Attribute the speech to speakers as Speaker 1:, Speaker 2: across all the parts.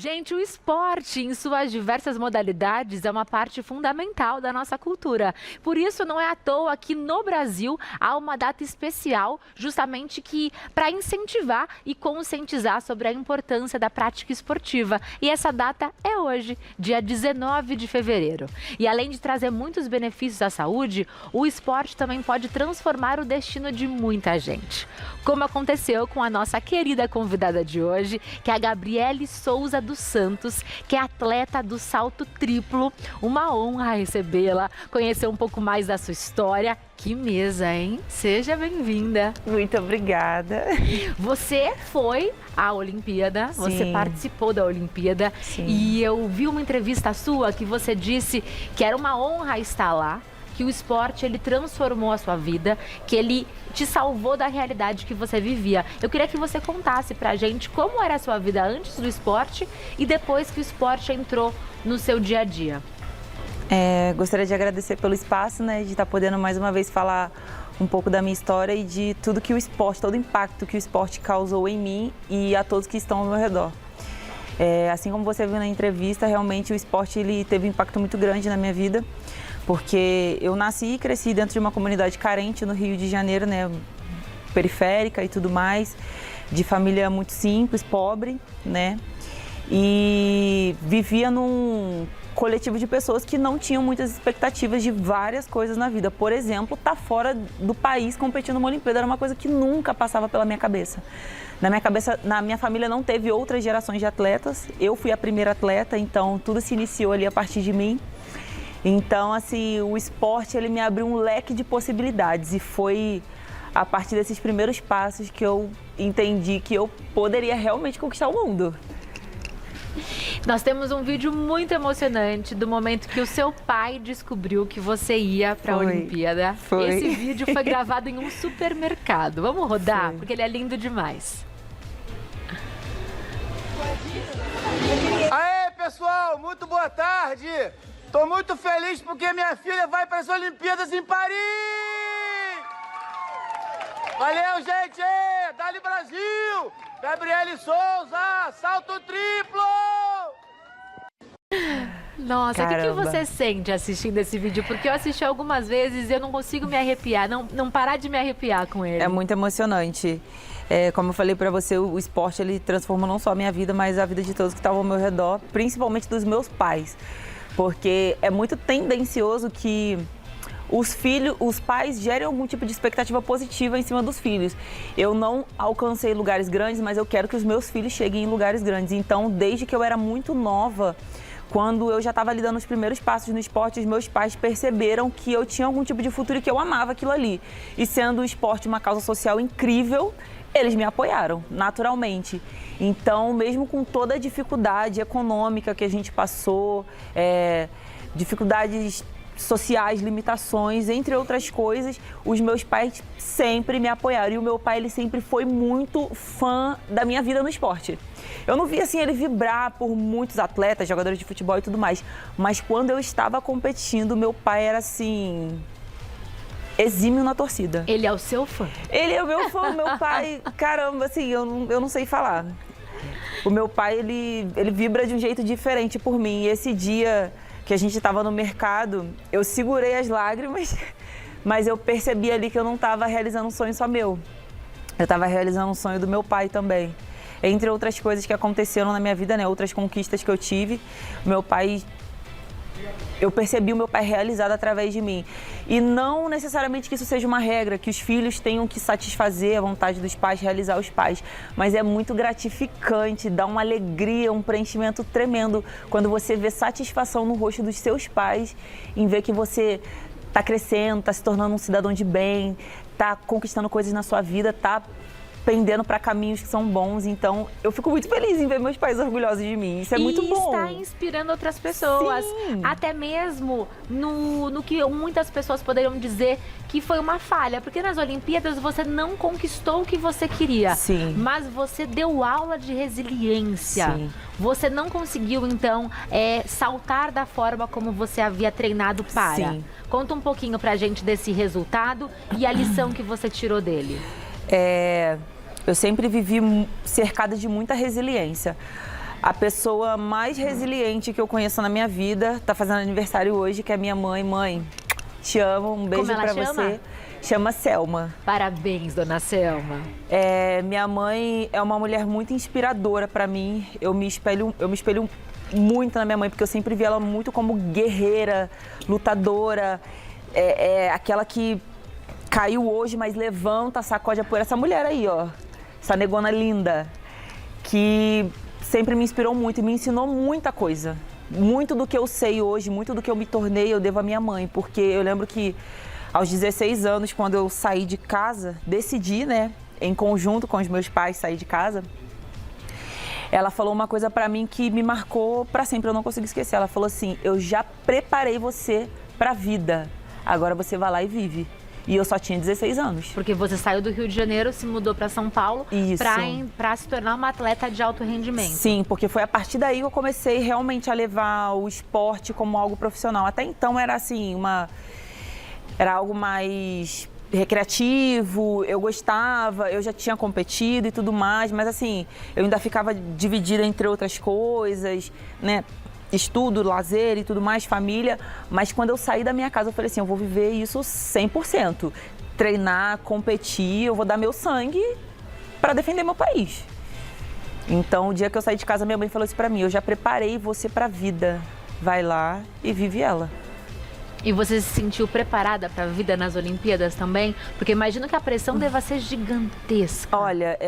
Speaker 1: Gente, o esporte, em suas diversas modalidades, é uma parte fundamental da nossa cultura. Por isso, não é à toa que no Brasil há uma data especial, justamente que para incentivar e conscientizar sobre a importância da prática esportiva. E essa data é hoje, dia 19 de fevereiro. E além de trazer muitos benefícios à saúde, o esporte também pode transformar o destino de muita gente. Como aconteceu com a nossa querida convidada de hoje, que é a Gabriele Souza dos Santos, que é atleta do salto triplo. Uma honra recebê-la, conhecer um pouco mais da sua história. Que mesa, hein? Seja bem-vinda.
Speaker 2: Muito obrigada.
Speaker 1: Você foi à Olimpíada,
Speaker 2: Sim.
Speaker 1: Você participou da Olimpíada.
Speaker 2: Sim.
Speaker 1: E eu vi uma entrevista sua que você disse que era uma honra estar lá, que o esporte ele transformou a sua vida, que ele te salvou da realidade que você vivia. Eu queria que você contasse pra gente como era a sua vida antes do esporte e depois que o esporte entrou no seu dia a dia.
Speaker 2: Gostaria de agradecer pelo espaço, né, de estar podendo mais uma vez falar um pouco da minha história e de tudo que o esporte, todo o impacto que o esporte causou em mim e a todos que estão ao meu redor. Assim como você viu na entrevista, realmente o esporte ele teve um impacto muito grande na minha vida, porque eu nasci e cresci dentro de uma comunidade carente no Rio de Janeiro, né, periférica e tudo mais, de família muito simples, pobre, né, e vivia num coletivo de pessoas que não tinham muitas expectativas de várias coisas na vida. Por exemplo, estar fora do país competindo numa Olimpíada era uma coisa que nunca passava pela minha cabeça. Na minha família não teve outras gerações de atletas, eu fui a primeira atleta, então tudo se iniciou ali a partir de mim. Então, assim, o esporte ele me abriu um leque de possibilidades e foi a partir desses primeiros passos que eu entendi que eu poderia realmente conquistar o mundo.
Speaker 1: Nós temos um vídeo muito emocionante do momento que o seu pai descobriu que você ia para a Olimpíada.
Speaker 2: Foi.
Speaker 1: Esse vídeo foi gravado em um supermercado. Vamos rodar?
Speaker 2: Foi.
Speaker 1: Porque ele é lindo demais.
Speaker 3: Aê, pessoal, muito boa tarde. Tô muito feliz porque minha filha vai para as Olimpíadas em Paris. Valeu, gente! Dali Brasil! Gabriele Souza, salto triplo!
Speaker 1: Nossa, o que
Speaker 2: Caramba.
Speaker 1: você sente assistindo esse vídeo? Porque eu assisti algumas vezes e eu não consigo me arrepiar, não parar de me arrepiar com ele.
Speaker 2: É muito emocionante. Como eu falei pra você, o esporte ele transformou não só a minha vida, mas a vida de todos que estavam ao meu redor, principalmente dos meus pais. Porque é muito tendencioso que os pais gerem algum tipo de expectativa positiva em cima dos filhos. Eu não alcancei lugares grandes, mas eu quero que os meus filhos cheguem em lugares grandes. Então, desde que eu era muito nova, quando eu já estava ali dando os primeiros passos no esporte, os meus pais perceberam que eu tinha algum tipo de futuro e que eu amava aquilo ali. E sendo o esporte uma causa social incrível, eles me apoiaram, naturalmente. Então, mesmo com toda a dificuldade econômica que a gente passou, dificuldades sociais, limitações, entre outras coisas, os meus pais sempre me apoiaram. E o meu pai, ele sempre foi muito fã da minha vida no esporte. Eu não via assim ele vibrar por muitos atletas, jogadores de futebol e tudo mais. Mas quando eu estava competindo, meu pai era assim, exímio na torcida.
Speaker 1: Ele é o seu fã?
Speaker 2: Ele é o meu fã, meu pai, caramba, assim, eu não sei falar. O meu pai, ele vibra de um jeito diferente por mim. E esse dia que a gente estava no mercado, eu segurei as lágrimas, mas eu percebi ali que eu não estava realizando um sonho só meu. Eu estava realizando um sonho do meu pai também. Entre outras coisas que aconteceram na minha vida, né? Outras conquistas que eu tive, eu percebi o meu pai realizado através de mim. E não necessariamente que isso seja uma regra, que os filhos tenham que satisfazer a vontade dos pais, realizar os pais. Mas é muito gratificante, dá uma alegria, um preenchimento tremendo quando você vê satisfação no rosto dos seus pais, em ver que você está crescendo, está se tornando um cidadão de bem, está conquistando coisas na sua vida, está pendendo para caminhos que são bons. Então, eu fico muito feliz em ver meus pais orgulhosos de mim. Isso é muito bom.
Speaker 1: E está inspirando outras pessoas.
Speaker 2: Sim.
Speaker 1: Até mesmo no que muitas pessoas poderiam dizer que foi uma falha. Porque nas Olimpíadas você não conquistou o que você queria.
Speaker 2: Sim.
Speaker 1: Mas você deu aula de resiliência.
Speaker 2: Sim.
Speaker 1: Você não conseguiu, então, saltar da forma como você havia treinado para.
Speaker 2: Sim.
Speaker 1: Conta um pouquinho pra gente desse resultado e a lição que você tirou dele.
Speaker 2: Eu sempre vivi cercada de muita resiliência. a pessoa mais resiliente que eu conheço na minha vida tá fazendo aniversário hoje, que é minha mãe. Mãe, te amo, um beijo pra você. Chama Selma.
Speaker 1: Parabéns, dona Selma.
Speaker 2: Minha mãe é uma mulher muito inspiradora pra mim. Eu me espelho muito na minha mãe, porque eu sempre vi ela muito como guerreira, lutadora, aquela que caiu hoje, mas levanta, sacode a poeira. Essa mulher aí, ó, essa negona linda, que sempre me inspirou muito e me ensinou muita coisa. Muito do que eu sei hoje, muito do que eu me tornei, eu devo à minha mãe, porque eu lembro que aos 16 anos, quando eu saí de casa, decidi, né, em conjunto com os meus pais, sair de casa, ela falou uma coisa pra mim que me marcou pra sempre, eu não consigo esquecer. Ela falou assim: eu já preparei você pra vida, agora você vai lá e vive. E eu só tinha 16 anos.
Speaker 1: Porque você saiu do Rio de Janeiro, se mudou pra São Paulo pra se tornar uma atleta de alto rendimento.
Speaker 2: Sim, porque foi a partir daí que eu comecei realmente a levar o esporte como algo profissional. Até então era assim, era algo mais recreativo, eu gostava, eu já tinha competido e tudo mais, mas assim, eu ainda ficava dividida entre outras coisas, né? Estudo, lazer e tudo mais, família. Mas quando eu saí da minha casa, eu falei assim, eu vou viver isso 100%. Treinar, competir, eu vou dar meu sangue para defender meu país. Então, o dia que eu saí de casa, minha mãe falou isso pra mim: eu já preparei você pra vida, vai lá e vive ela.
Speaker 1: E você se sentiu preparada para a vida nas Olimpíadas também? Porque imagino que a pressão deva ser gigantesca.
Speaker 2: Olha,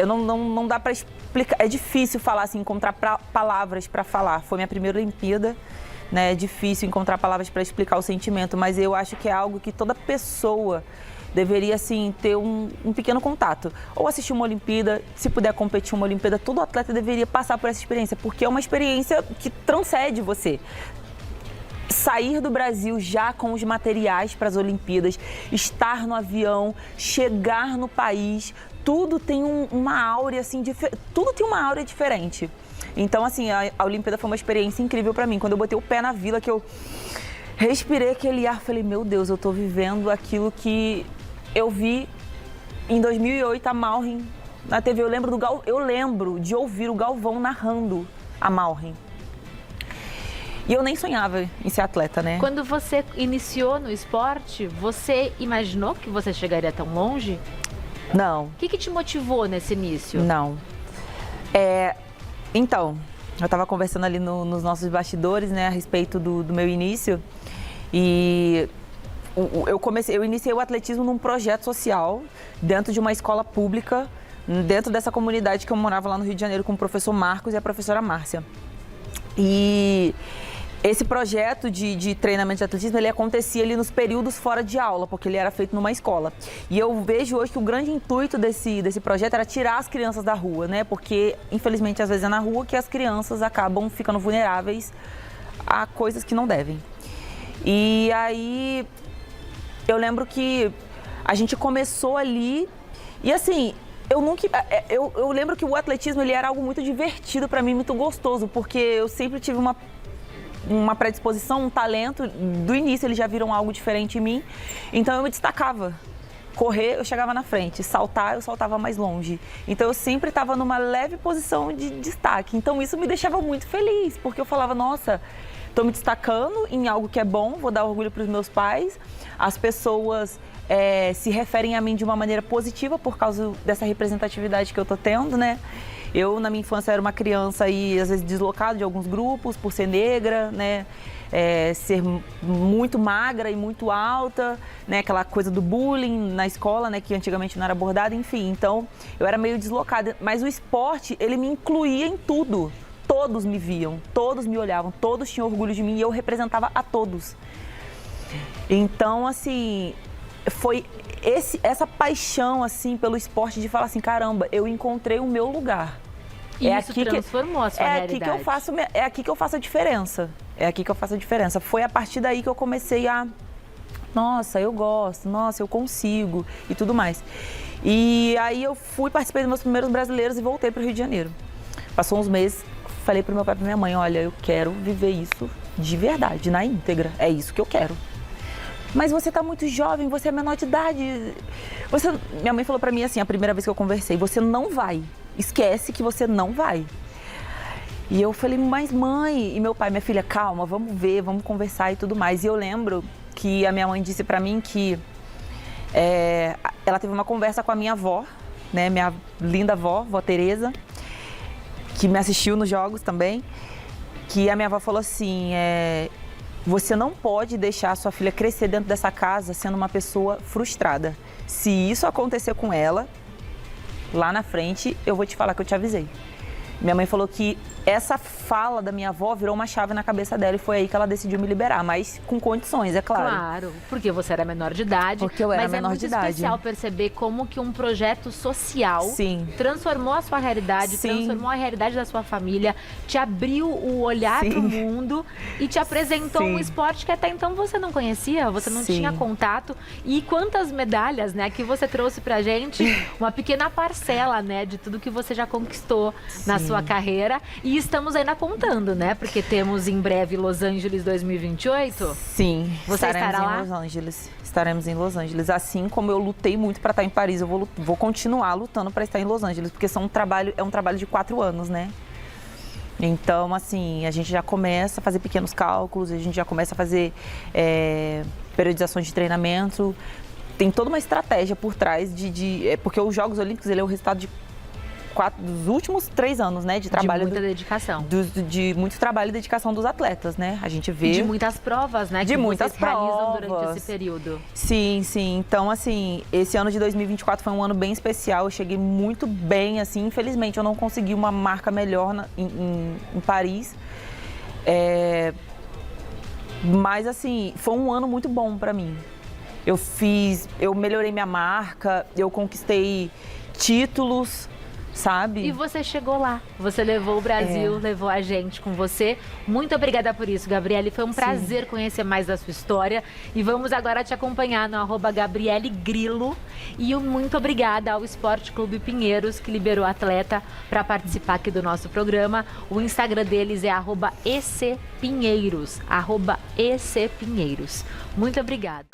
Speaker 2: não dá para explicar, é difícil falar assim, encontrar palavras para falar. Foi minha primeira Olimpíada, né? É difícil encontrar palavras para explicar o sentimento, mas eu acho que é algo que toda pessoa deveria, assim, ter um pequeno contato. Ou assistir uma Olimpíada, se puder competir uma Olimpíada, todo atleta deveria passar por essa experiência, porque é uma experiência que transcende você. Sair do Brasil já com os materiais para as Olimpíadas, estar no avião, chegar no país, tudo tem uma áurea assim, tudo tem uma áurea diferente. Então, assim, a Olimpíada foi uma experiência incrível para mim. Quando eu botei o pé na Vila, que eu respirei aquele ar, falei: meu Deus, eu tô vivendo aquilo que eu vi em 2008 a Malrin na TV. Eu lembro de ouvir o Galvão narrando a Malrin. E eu nem sonhava em ser atleta, né?
Speaker 1: Quando você iniciou no esporte, você imaginou que você chegaria tão longe?
Speaker 2: Não.
Speaker 1: O que te motivou nesse início?
Speaker 2: Não. Então, eu estava conversando ali nos nossos bastidores, né, a respeito do meu início. E eu iniciei o atletismo num projeto social, dentro de uma escola pública, dentro dessa comunidade que eu morava lá no Rio de Janeiro, com o professor Marcos e a professora Márcia. E esse projeto de treinamento de atletismo, ele acontecia ali nos períodos fora de aula, porque ele era feito numa escola. E eu vejo hoje que o grande intuito desse projeto era tirar as crianças da rua, né? Porque, infelizmente, às vezes é na rua que as crianças acabam ficando vulneráveis a coisas que não devem. E aí, eu lembro que a gente começou ali e, assim, eu lembro que o atletismo, ele era algo muito divertido para mim, muito gostoso, porque eu sempre tive uma predisposição, um talento. Do início eles já viram algo diferente em mim, então eu me destacava. Correr, eu chegava na frente, saltar, eu saltava mais longe. Então eu sempre estava numa leve posição de destaque. Então isso me deixava muito feliz, porque eu falava: nossa, estou me destacando em algo que é bom, vou dar orgulho para os meus pais. As pessoas se referem a mim de uma maneira positiva por causa dessa representatividade que eu estou tendo, né? Eu, na minha infância, era uma criança e, às vezes, deslocada de alguns grupos por ser negra, né? Ser muito magra e muito alta, né? Aquela coisa do bullying na escola, né? Que antigamente não era abordada, enfim. Então, eu era meio deslocada. Mas o esporte, ele me incluía em tudo. Todos me viam, todos me olhavam, todos tinham orgulho de mim e eu representava a todos. Então, assim, foi essa paixão, assim, pelo esporte, de falar assim: caramba, eu encontrei o meu lugar.
Speaker 1: E isso transformou a sua realidade.
Speaker 2: É aqui que eu faço a diferença. É aqui que eu faço a diferença. Foi a partir daí que eu comecei a... Nossa, eu gosto, nossa, eu consigo e tudo mais. E aí eu participei dos meus primeiros brasileiros e voltei para o Rio de Janeiro. Passou uns meses, falei pro meu pai e pra minha mãe: olha, eu quero viver isso de verdade, na íntegra. É isso que eu quero. Mas você tá muito jovem, você é menor de idade. Minha mãe falou pra mim assim, a primeira vez que eu conversei: você não vai. Esquece que você não vai. E eu falei, mas mãe, e meu pai, minha filha, calma, vamos ver, vamos conversar e tudo mais. E eu lembro que a minha mãe disse pra mim que ela teve uma conversa com a minha avó, né, minha linda avó, vó Tereza, que me assistiu nos jogos também, que a minha avó falou assim, você não pode deixar a sua filha crescer dentro dessa casa sendo uma pessoa frustrada. Se isso acontecer com ela, lá na frente, eu vou te falar que eu te avisei. Minha mãe falou que essa fala da minha avó virou uma chave na cabeça dela e foi aí que ela decidiu me liberar, mas com condições, é claro.
Speaker 1: Claro, porque você era menor de idade.
Speaker 2: Porque eu era menor de idade.
Speaker 1: Mas é muito especial perceber como que um projeto social transformou a sua realidade, transformou a realidade da sua família, te abriu o olhar para o mundo e te apresentou um esporte que até então você não conhecia, você não tinha contato. E quantas medalhas, né, que você trouxe pra gente, uma pequena parcela, né, de tudo que você já conquistou na sua carreira. E estamos ainda contando, né? Porque temos em breve Los Angeles 2028.
Speaker 2: Sim,
Speaker 1: você estará lá?
Speaker 2: Los Angeles. Estaremos em Los Angeles. Assim como eu lutei muito para estar em Paris, eu vou continuar lutando para estar em Los Angeles, porque é um trabalho de 4 anos, né? Então, assim, a gente já começa a fazer pequenos cálculos, a gente já começa a fazer periodizações de treinamento. Tem toda uma estratégia por trás porque os Jogos Olímpicos, ele é o resultado dos últimos 3 anos, né, de trabalho.
Speaker 1: De muita dedicação.
Speaker 2: De muito trabalho e dedicação dos atletas, né? A gente vê.
Speaker 1: E de muitas provas, né?
Speaker 2: De muitas
Speaker 1: realizam durante esse período.
Speaker 2: Sim, sim. Então, assim, esse ano de 2024 foi um ano bem especial. Eu cheguei muito bem, assim. Infelizmente, eu não consegui uma marca melhor em Paris. Mas, assim, foi um ano muito bom pra mim. Eu melhorei minha marca, eu conquistei títulos, sabe?
Speaker 1: E você chegou lá, você levou o Brasil, levou a gente com você. Muito obrigada por isso, Gabriele. Foi um prazer conhecer mais da sua história. E vamos agora te acompanhar no @GabrieleGrillo. E muito obrigada ao Esporte Clube Pinheiros, que liberou a atleta para participar aqui do nosso programa. O Instagram deles é @ECPinheiros, @ECPinheiros. Muito obrigada.